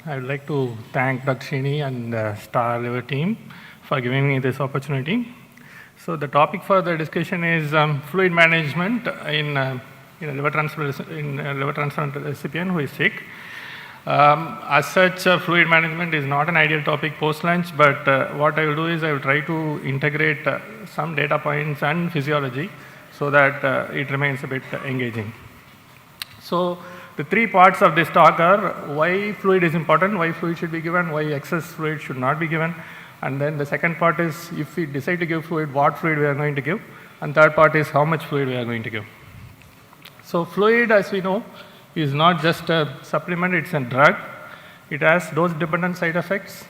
I would like to thank Dr. Srini and the Star Liver team for giving me this opportunity. So the topic for the discussion is fluid management in a liver transplant recipient who is sick. As such, fluid management is not an ideal topic post-lunch, but what I will do is I will try to integrate some data points and physiology so that it remains a bit engaging. So the three parts of this talk are why fluid is important, why fluid should be given, why excess fluid should not be given, and then the second part is if we decide to give fluid, what fluid we are going to give, and third part is how much fluid we are going to give. So fluid, as we know, is not just a supplement, it's a drug. It has dose-dependent side effects,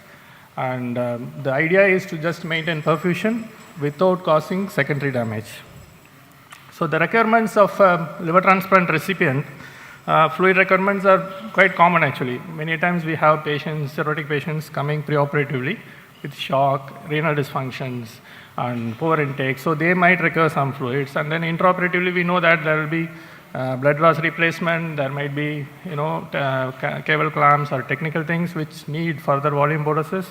and the idea is to just maintain perfusion without causing secondary damage. So the requirements of liver transplant recipient, fluid requirements are quite common actually. Many times we have patients, cirrhotic patients coming preoperatively with shock, renal dysfunctions, and poor intake. So they might require some fluids. And then intraoperatively we know that there will be blood loss replacement, there might be cable clamps or technical things which need further volume boluses.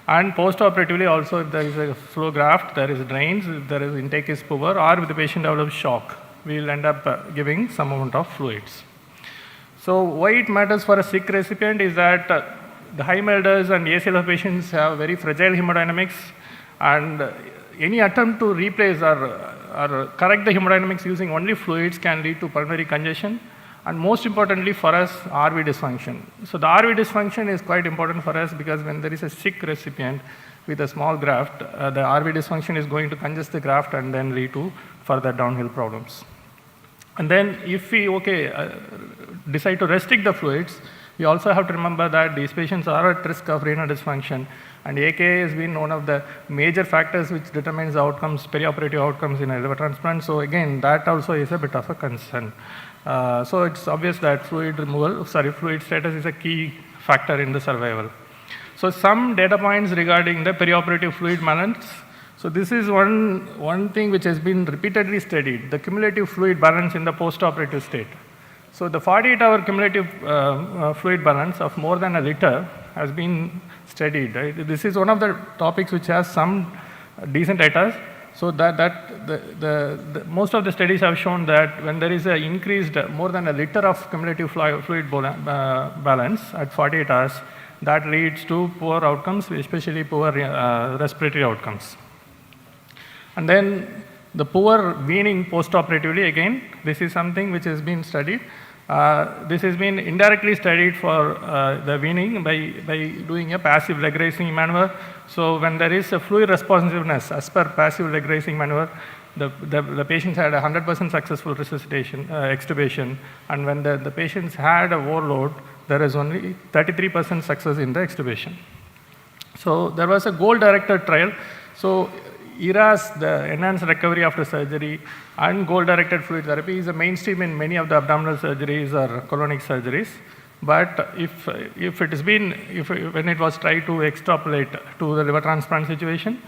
And post-operatively also if there is a flow graft, there is drains, if there is intake is poor, or if the patient develops shock, we will end up giving some amount of fluids. So why it matters for a sick recipient is that the high melders and ACLF patients have very fragile hemodynamics, and any attempt to replace or correct the hemodynamics using only fluids can lead to pulmonary congestion, and most importantly for us, RV dysfunction. So the RV dysfunction is quite important for us because when there is a sick recipient with a small graft, the RV dysfunction is going to congest the graft and then lead to further downhill problems. And then if we decide to restrict the fluids, we also have to remember that these patients are at risk of renal dysfunction, and AKI has been one of the major factors which determines the outcomes, perioperative outcomes in a liver transplant. So again, that also is a bit of a concern. So it's obvious that fluid status is a key factor in the survival. So some data points regarding the perioperative fluid balance. So this is one thing which has been repeatedly studied, the cumulative fluid balance in the post-operative state. So the 48-hour cumulative fluid balance of more than a liter has been studied. Right? This is one of the topics which has some decent data. So that most of the studies have shown that when there is an increased more than a liter of cumulative fluid balance at 48 hours, that leads to poor outcomes, especially poor respiratory outcomes. And then the poor weaning post-operatively, again, this is something which has been studied. This has been indirectly studied for the weaning by doing a passive leg raising maneuver. So when there is a fluid responsiveness as per passive leg raising maneuver, the patients had 100% successful resuscitation, extubation, and when the patients had a overload, there is only 33% success in the extubation. So there was a goal-directed trial. So ERAS, the enhanced recovery after surgery, and goal-directed fluid therapy is a mainstream in many of the abdominal surgeries or colonic surgeries. But when it was tried to extrapolate to the liver transplant situation,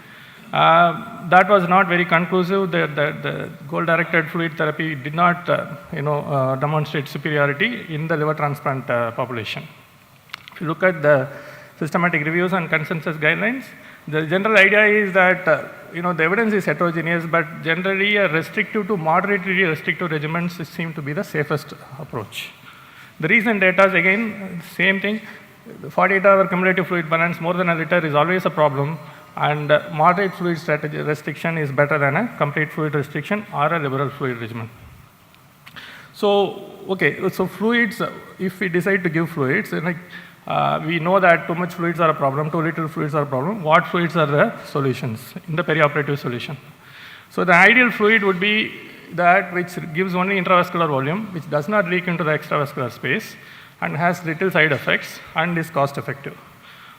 that was not very conclusive. The goal-directed fluid therapy did not, demonstrate superiority in the liver transplant population. If you look at the systematic reviews and consensus guidelines, the general idea is that the evidence is heterogeneous, but generally a restrictive to moderately restrictive regimens seem to be the safest approach. The recent data is again same thing. The 48-hour cumulative fluid balance more than a liter is always a problem, and moderate fluid strategy restriction is better than a complete fluid restriction or a liberal fluid regimen. So fluids, if we decide to give fluids, we know that too much fluids are a problem, too little fluids are a problem. What fluids are the solutions in the perioperative solution? So the ideal fluid would be that which gives only intravascular volume, which does not leak into the extravascular space, and has little side effects, and is cost effective.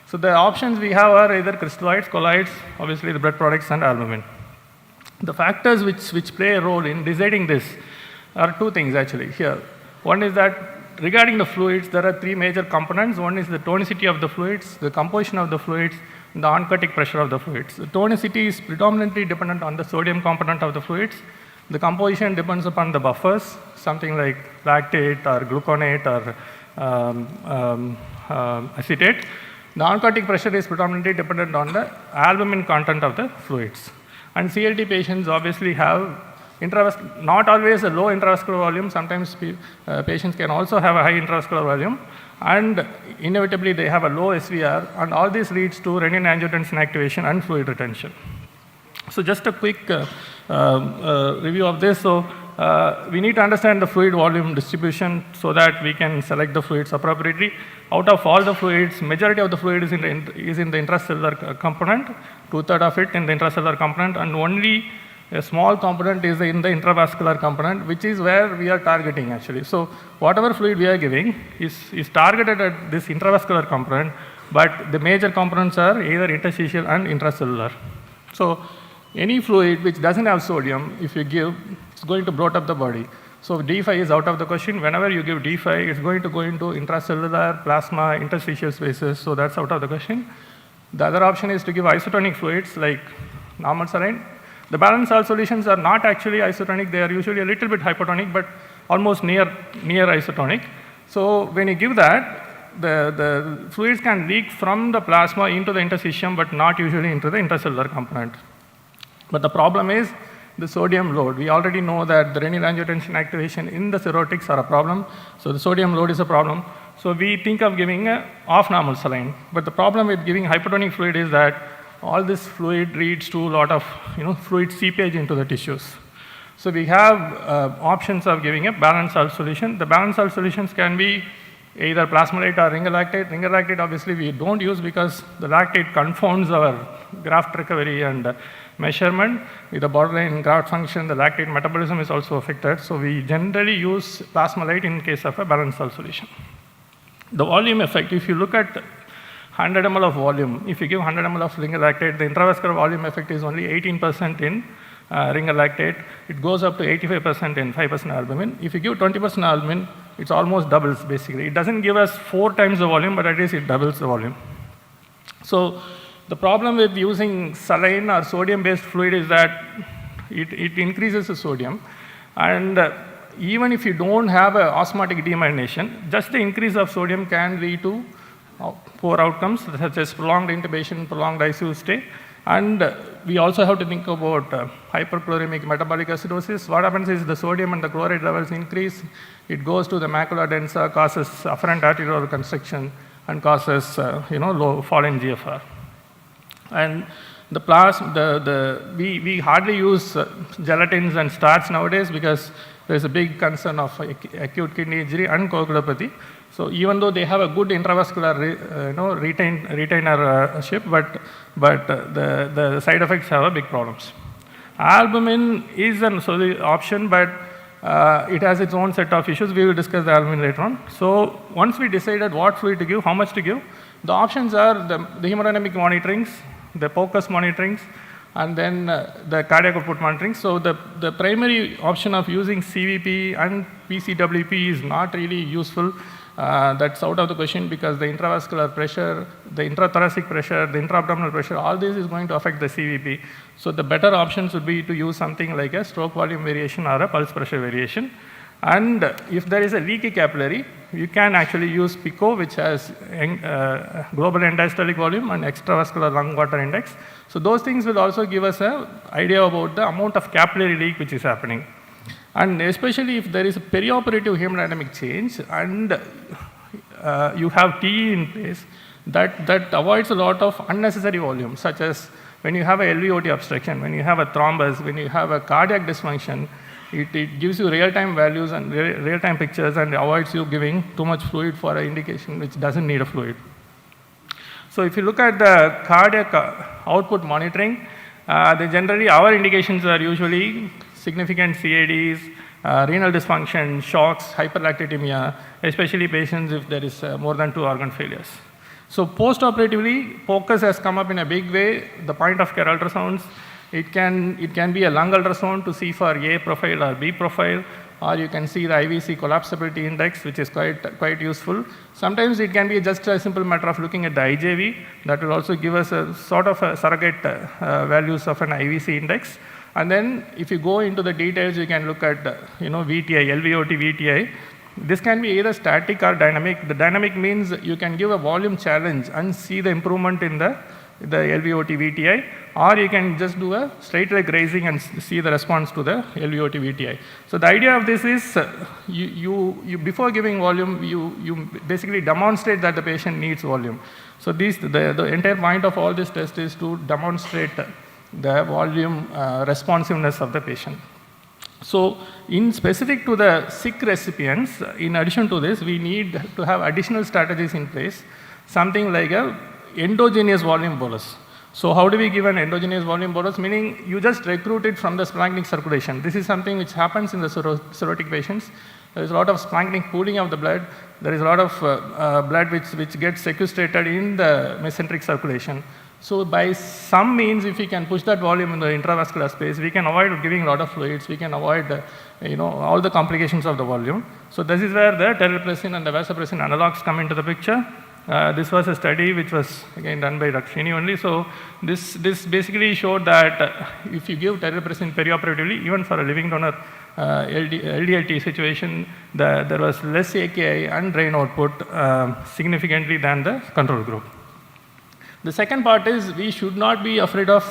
So the options we have are either crystalloids, colloids, obviously the blood products, and albumin. The factors which play a role in deciding this are two things actually here. One is that regarding the fluids, there are three major components. One is the tonicity of the fluids, the composition of the fluids, and the oncotic pressure of the fluids. The tonicity is predominantly dependent on the sodium component of the fluids. The composition depends upon the buffers, something like lactate or gluconate or acetate. The oncotic pressure is predominantly dependent on the albumin content of the fluids. And CLT patients obviously have not always a low intravascular volume. Sometimes patients can also have a high intravascular volume, and inevitably they have a low SVR, and all this leads to renin-angiotensin activation and fluid retention. So just a quick review of this. So we need to understand the fluid volume distribution so that we can select the fluids appropriately. Out of all the fluids, majority of the fluid is in the intracellular component, 2/3 of it in the intracellular component, and only a small component is in the intravascular component, which is where we are targeting actually. So whatever fluid we are giving is targeted at this intravascular component, but the major components are either interstitial and intracellular. So any fluid which doesn't have sodium, if you give, it's going to bloat up the body. So D5 is out of the question. Whenever you give D5, it's going to go into intracellular, plasma, interstitial spaces, so that's out of the question. The other option is to give isotonic fluids like normal saline. The balanced salt solutions are not actually isotonic. They are usually a little bit hypotonic, but almost near isotonic. So when you give that, the fluids can leak from the plasma into the interstitium, but not usually into the intracellular component. But the problem is the sodium load. We already know that the renin-angiotensin activation in the cirrhotics are a problem, so the sodium load is a problem. So we think of giving a off-normal saline. But the problem with giving hypotonic fluid is that all this fluid leads to a lot of fluid seepage into the tissues. So we have options of giving a balanced salt solution. The balanced salt solutions can be either plasmolate or ringer lactate. Ringer lactate obviously we don't use because the lactate confounds our graft recovery and measurement. With the borderline graft function, the lactate metabolism is also affected. So we generally use plasmolate in case of a balanced salt solution. The volume effect, if you look at 100 ml of volume, if you give 100 ml of ringer lactate, the intravascular volume effect is only 18% in ringer lactate. It goes up to 85% in 5% albumin. If you give 20% albumin, it's almost doubles basically. It doesn't give us 4 times the volume, but at least it doubles the volume. So the problem with using saline or sodium-based fluid is that it increases the sodium, and even if you don't have an osmotic demyelination, just the increase of sodium can lead to poor outcomes such as prolonged intubation, prolonged ICU stay, and we also have to think about hyperchloremic metabolic acidosis. What happens is the sodium and the chloride levels increase, it goes to the macula densa, causes afferent arterial constriction, and causes low fall in GFR. And we hardly use gelatins and starch nowadays because there is a big concern of acute kidney injury and coagulopathy. So even though they have a good intravascular retainership, but the side effects have a big problems. Albumin is an option, but it has its own set of issues. We will discuss the albumin later on. So once we decided what fluid to give, how much to give, the options are the hemodynamic monitorings, the POCUS monitorings, and then the cardiac output monitoring. So the primary option of using CVP and PCWP is not really useful. That's out of the question because the intravascular pressure, the intrathoracic pressure, the intra-abdominal pressure, all this is going to affect the CVP. So the better options would be to use something like a stroke volume variation or a pulse pressure variation. And if there is a leaky capillary, you can actually use PICO, which has global end-diastolic volume and extravascular lung water index. So those things will also give us an idea about the amount of capillary leak which is happening. And especially if there is a perioperative hemodynamic change and you have TE in place, that avoids a lot of unnecessary volume, such as when you have a LVOT obstruction, when you have a thrombus, when you have a cardiac dysfunction. It gives you real-time values and real-time pictures and avoids you giving too much fluid for an indication which doesn't need a fluid. So if you look at the cardiac output monitoring, generally our indications are usually significant CADs, renal dysfunction, shocks, hyperlactatemia, especially patients if there is more than 2 organ failures. So post-operatively, POCUS has come up in a big way. The point-of-care ultrasounds, it can be a lung ultrasound to see for A profile or B profile, or you can see the IVC collapsibility index, which is quite useful. Sometimes it can be just a simple matter of looking at the IJV. That will also give us a sort of a surrogate values of an IVC index. And then if you go into the details, you can look at VTI, LVOT VTI. This can be either static or dynamic. The dynamic means you can give a volume challenge and see the improvement in the LVOT VTI, or you can just do a straight leg raising and see the response to the LVOT VTI. So the idea of this is you before giving volume, you basically demonstrate that the patient needs volume. So the entire point of all this test is to demonstrate the volume responsiveness of the patient. So in specific to the sick recipients, in addition to this, we need to have additional strategies in place, something like a endogenous volume bolus. So how do we give an endogenous volume bolus? Meaning you just recruit it from the splanchnic circulation. This is something which happens in the cirrhotic patients. There is a lot of splanchnic pooling of the blood. There is a lot of blood which gets sequestrated in the mesenteric circulation. So by some means, if we can push that volume in the intravascular space, we can avoid giving a lot of fluids. We can avoid all the complications of the volume. So this is where the terlipressin and the vasopressin analogs come into the picture. This was a study which was again done by Dr. Srini only. So this basically showed that if you give terlipressin perioperatively, even for a living donor LDLT situation, there was less AKI and drain output significantly than the control group. The second part is we should not be afraid of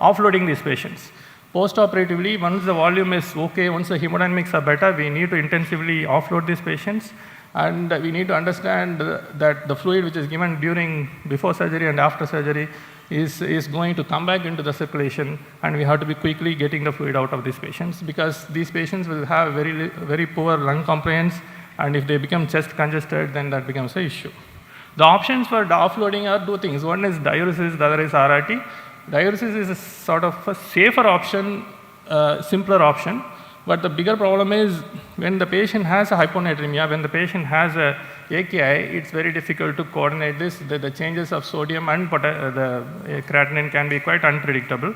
offloading these patients. Post-operatively, once the volume is okay, once the hemodynamics are better, we need to intensively offload these patients. And we need to understand that the fluid which is given before surgery and after surgery is going to come back into the circulation, and we have to be quickly getting the fluid out of these patients, because these patients will have very, very poor lung compliance, and if they become chest congested, then that becomes an issue. The options for offloading are two things. One is diuresis, the other is RRT. Diuresis is a sort of a safer option, simpler option. But the bigger problem is when the patient has a hyponatremia, when the patient has a AKI, it's very difficult to coordinate this. The changes of sodium and the creatinine can be quite unpredictable.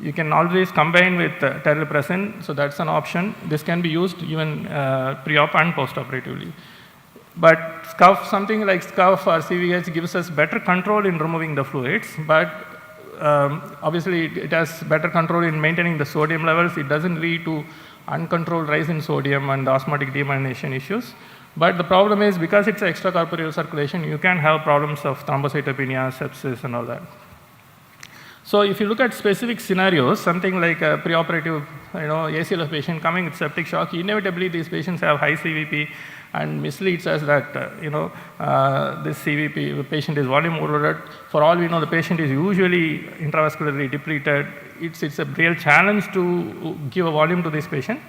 You can always combine with terlipressin, so that's an option. This can be used even pre-op and post-operatively. But SCUF, something like SCUF or CVH gives us better control in removing the fluids, but obviously it has better control in maintaining the sodium levels. It doesn't lead to uncontrolled rise in sodium and osmotic demyelination issues. But the problem is, because it's extracorporeal circulation, you can have problems of thrombocytopenia, sepsis, and all that. So if you look at specific scenarios, something like a preoperative ACLF patient coming with septic shock, inevitably these patients have high CVP and misleads us that this CVP patient is volume overloaded. For all we know, the patient is usually intravascularly depleted. It's a real challenge to give a volume to this patient.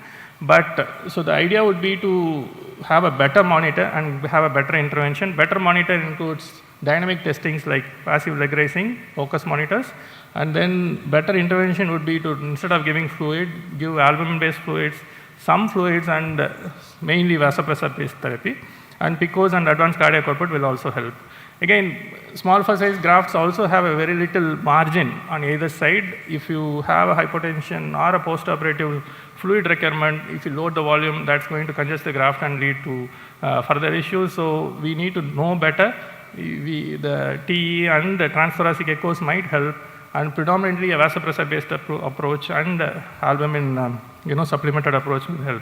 But so the idea would be to have a better monitor and have a better intervention. Better monitor includes dynamic testings like passive leg raising, focus monitors, and then better intervention would be to, instead of giving fluid, give albumin-based fluids, some fluids, and mainly vasopressor-based therapy. And PICOs and advanced cardiac output will also help. Again, small size grafts also have a very little margin on either side. If you have a hypotension or a post-operative fluid requirement, if you load the volume, that's going to congest the graft and lead to further issues. So we need to know better. The TE and the transthoracic echoes might help, and predominantly a vasopressor-based approach and albumin supplemented approach will help.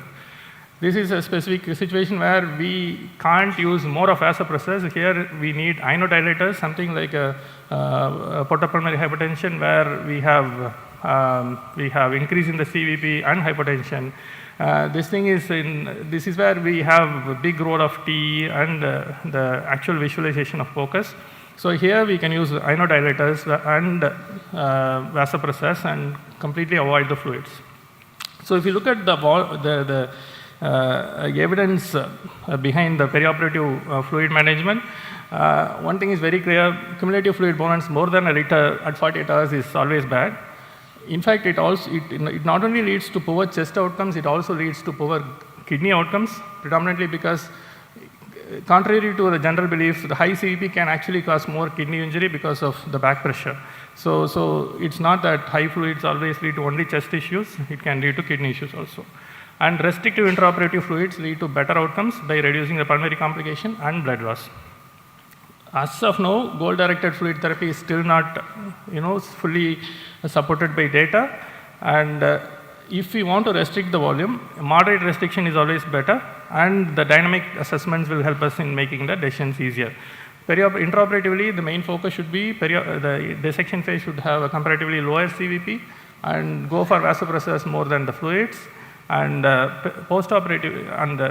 This is a specific situation where we can't use more of vasopressors. Here we need inodilators, something like a portopulmonary hypertension, where we have increase in the CVP and hypertension. This is where we have a big role of TE and the actual visualization of focus. So here we can use inodilators and vasopressors and completely avoid the fluids. So if you look at the evidence behind the perioperative fluid management, one thing is very clear: cumulative fluid balance more than a liter at 48 hours is always bad. In fact, it not only leads to poor chest outcomes, it also leads to poor kidney outcomes, predominantly because, contrary to the general belief, the high CVP can actually cause more kidney injury because of the back pressure. So it's not that high fluids always lead to only chest issues, it can lead to kidney issues also. And restrictive intraoperative fluids lead to better outcomes by reducing the pulmonary complication and blood loss. As of now, goal-directed fluid therapy is still not fully supported by data, and if we want to restrict the volume, moderate restriction is always better, and the dynamic assessments will help us in making the decisions easier. Intraoperatively, the main focus should be the dissection phase should have a comparatively lower CVP and go for vasopressors more than the fluids, and post-operative and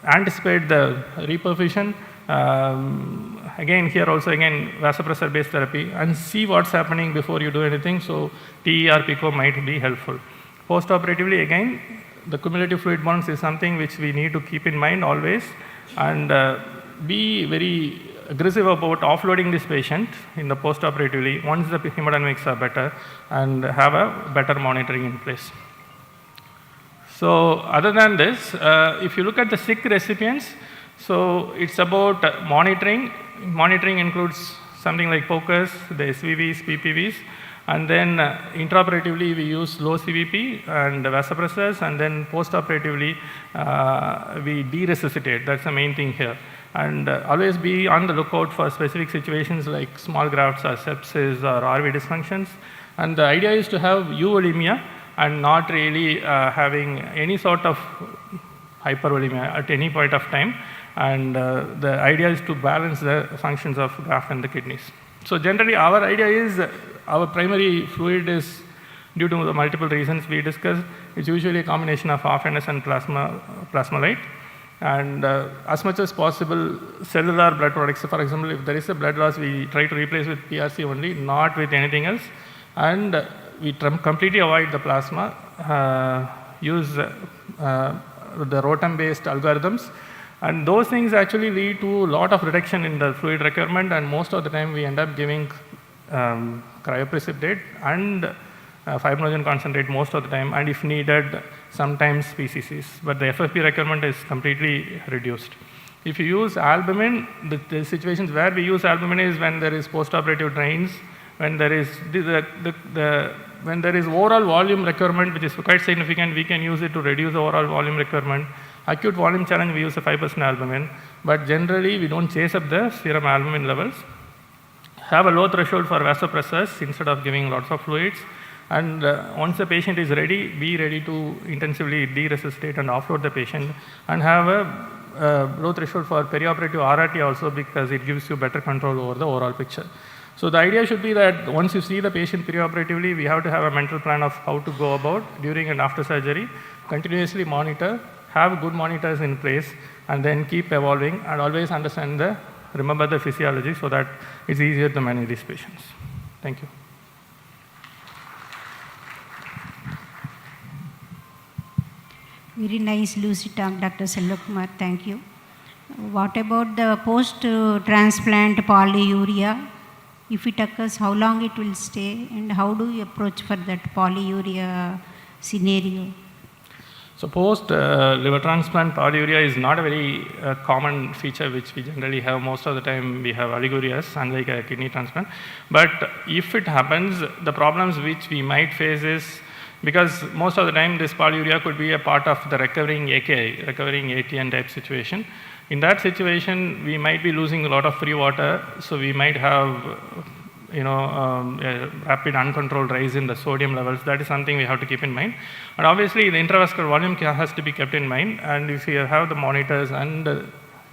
anticipate the reperfusion. Again, here also again vasopressor-based therapy, and see what's happening before you do anything. So TER PICO might be helpful. Post-operatively, again, the cumulative fluid bounce is something which we need to keep in mind always, and be very aggressive about offloading this patient in the post-operatively once the hemodynamics are better, and have a better monitoring in place. So other than this, if you look at the sick recipients, so it's about monitoring. Monitoring includes something like POCUS, the SVVs, PPVs, and then intraoperatively we use low CVP and vasopressors, and then post-operatively we de-resuscitate. That's the main thing here. And always be on the lookout for specific situations like small grafts or sepsis or RV dysfunctions. And the idea is to have euvolemia and not really having any sort of hypervolemia at any point of time. And the idea is to balance the functions of graft and the kidneys. So generally our idea is our primary fluid is, due to the multiple reasons we discussed, it's usually a combination of RNS and plasmolyte. And as much as possible, cellular blood products. For example, if there is a blood loss, we try to replace with PRC only, not with anything else. And we completely avoid the plasma, use the ROTAM-based algorithms. And those things actually lead to a lot of reduction in the fluid requirement, and most of the time we end up giving cryoprecipitate and fibrinogen concentrate most of the time, and if needed, sometimes PCCs. But the FFP requirement is completely reduced. If you use albumin, the situations where we use albumin is when there is post-operative drains, when there is when there is oral volume requirement, which is quite significant, we can use it to reduce the oral volume requirement. Acute volume challenge, we use a 5% albumin, but generally we don't chase up the serum albumin levels. Have a low threshold for vasopressors instead of giving lots of fluids. And once the patient is ready, be ready to intensively de-resuscitate and offload the patient, and have a low threshold for perioperative RRT also, because it gives you better control over the overall picture. So the idea should be that once you see the patient perioperatively, we have to have a mental plan of how to go about during and after surgery, continuously monitor, have good monitors in place, and then keep evolving, and always remember the physiology so that it's easier to manage these patients. Thank you. Very nice lucid talk, Dr. Selvakumar. Thank you. What about the post-transplant polyuria? If it occurs, how long it will stay, and how do you approach for that polyuria scenario? So post-liver transplant polyuria is not a very common feature which we generally have. Most of the time we have oligurias, unlike a kidney transplant. But if it happens, the problems which we might face is, because most of the time this polyuria could be a part of the recovering AKI, recovering ATN type situation. In that situation, we might be losing a lot of free water, so we might have a rapid uncontrolled rise in the sodium levels. That is something we have to keep in mind. And obviously the intravascular volume has to be kept in mind, and if you have the monitors and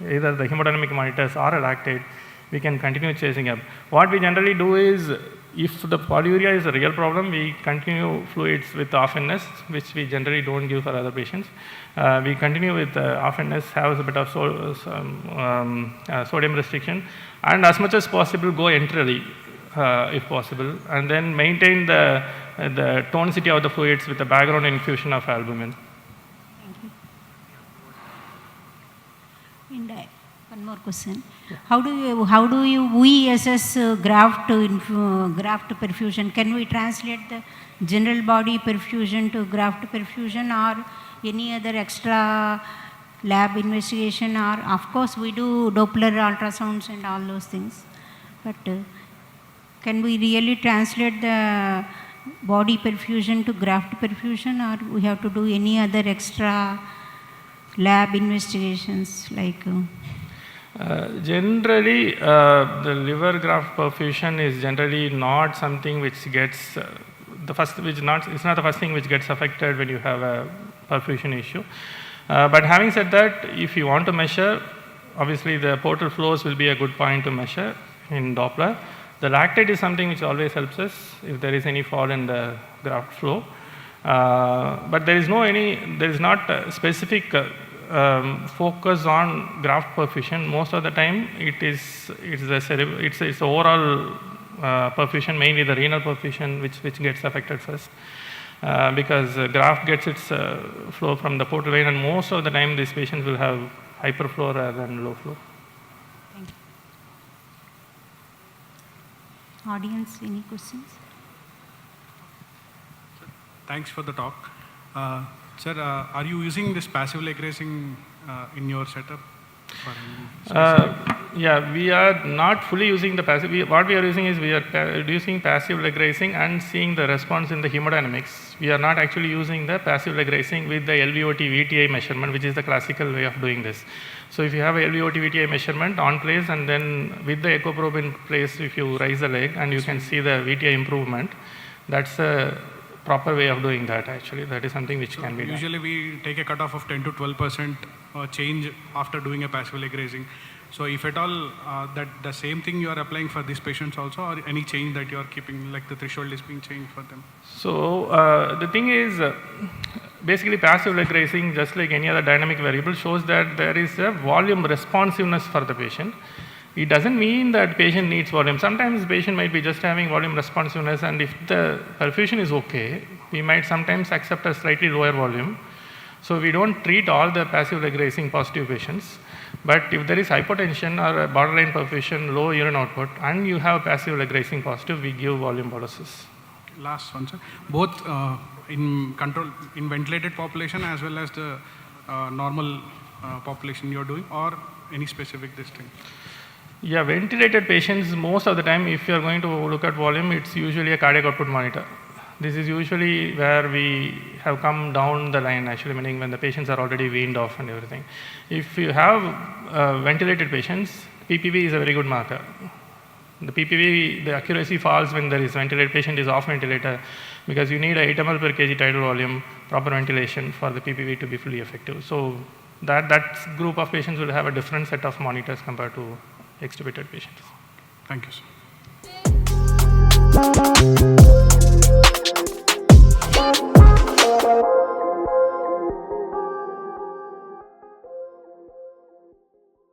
either the hemodynamic monitors or a lactate, we can continue chasing up. What we generally do is, if the polyuria is a real problem, we continue fluids with OFNS, which we generally don't give for other patients. We continue with OFNS, have a bit of sodium restriction, and as much as possible go enterally, if possible, and then maintain the tonicity of the fluids with a background infusion of albumin. And one more question. Yeah. How do we assess graft perfusion? Can we translate the general body perfusion to graft perfusion, or any other extra lab investigation? Or of course we do Doppler ultrasounds and all those things, but can we really translate the body perfusion to graft perfusion, or we have to do any other extra lab investigations like? Generally, the liver graft perfusion is generally not something which gets it's not the first thing which gets affected when you have a perfusion issue. But having said that, if you want to measure, obviously the portal flows will be a good point to measure in Doppler. The lactate is something which always helps us if there is any fall in the graft flow. But there is not a specific focus on graft perfusion. Most of the time, it's the overall perfusion, mainly the renal perfusion, which gets affected first. Because graft gets its flow from the portal vein, and most of the time these patients will have hyperflow rather than low flow. Thank you. Audience, any questions? Thanks for the talk. Sir, are you using this passive leg raising in your setup? Yeah, we are not fully using the passive. What we are using is we are using passive leg raising and seeing the response in the hemodynamics. We are not actually using the passive leg raising with the LVOT VTI measurement, which is the classical way of doing this. So if you have a LVOT VTI measurement on place, and then with the echo probe in place, if you raise the leg and you can see the VTI improvement, that's a proper way of doing that actually. That is something which can be done. Usually we take a cutoff of 10 to 12% change after doing a passive leg raising. So if at all that the same thing you are applying for these patients also, or any change that you are keeping, like the threshold is being changed for them? So the thing is, basically passive leg raising, just like any other dynamic variable, shows that there is a volume responsiveness for the patient. It doesn't mean that patient needs volume. Sometimes the patient might be just having volume responsiveness, and if the perfusion is okay, we might sometimes accept a slightly lower volume. So we don't treat all the passive leg raising positive patients. But if there is hypotension or a borderline perfusion, low urine output, and you have passive leg raising positive, we give volume boluses. Last one, sir. Both in ventilated population as well as the normal population you're doing, or any specific this thing? Yeah, ventilated patients, most of the time, if you are going to look at volume, it's usually a cardiac output monitor. This is usually where we have come down the line, actually, meaning when the patients are already weaned off and everything. If you have ventilated patients, PPV is a very good marker. The PPV, the accuracy falls when there is ventilated patient is off ventilator, because you need a 8 ml per kg tidal volume, proper ventilation for the PPV to be fully effective. So that group of patients will have a different set of monitors compared to extubated patients. Thank you, sir.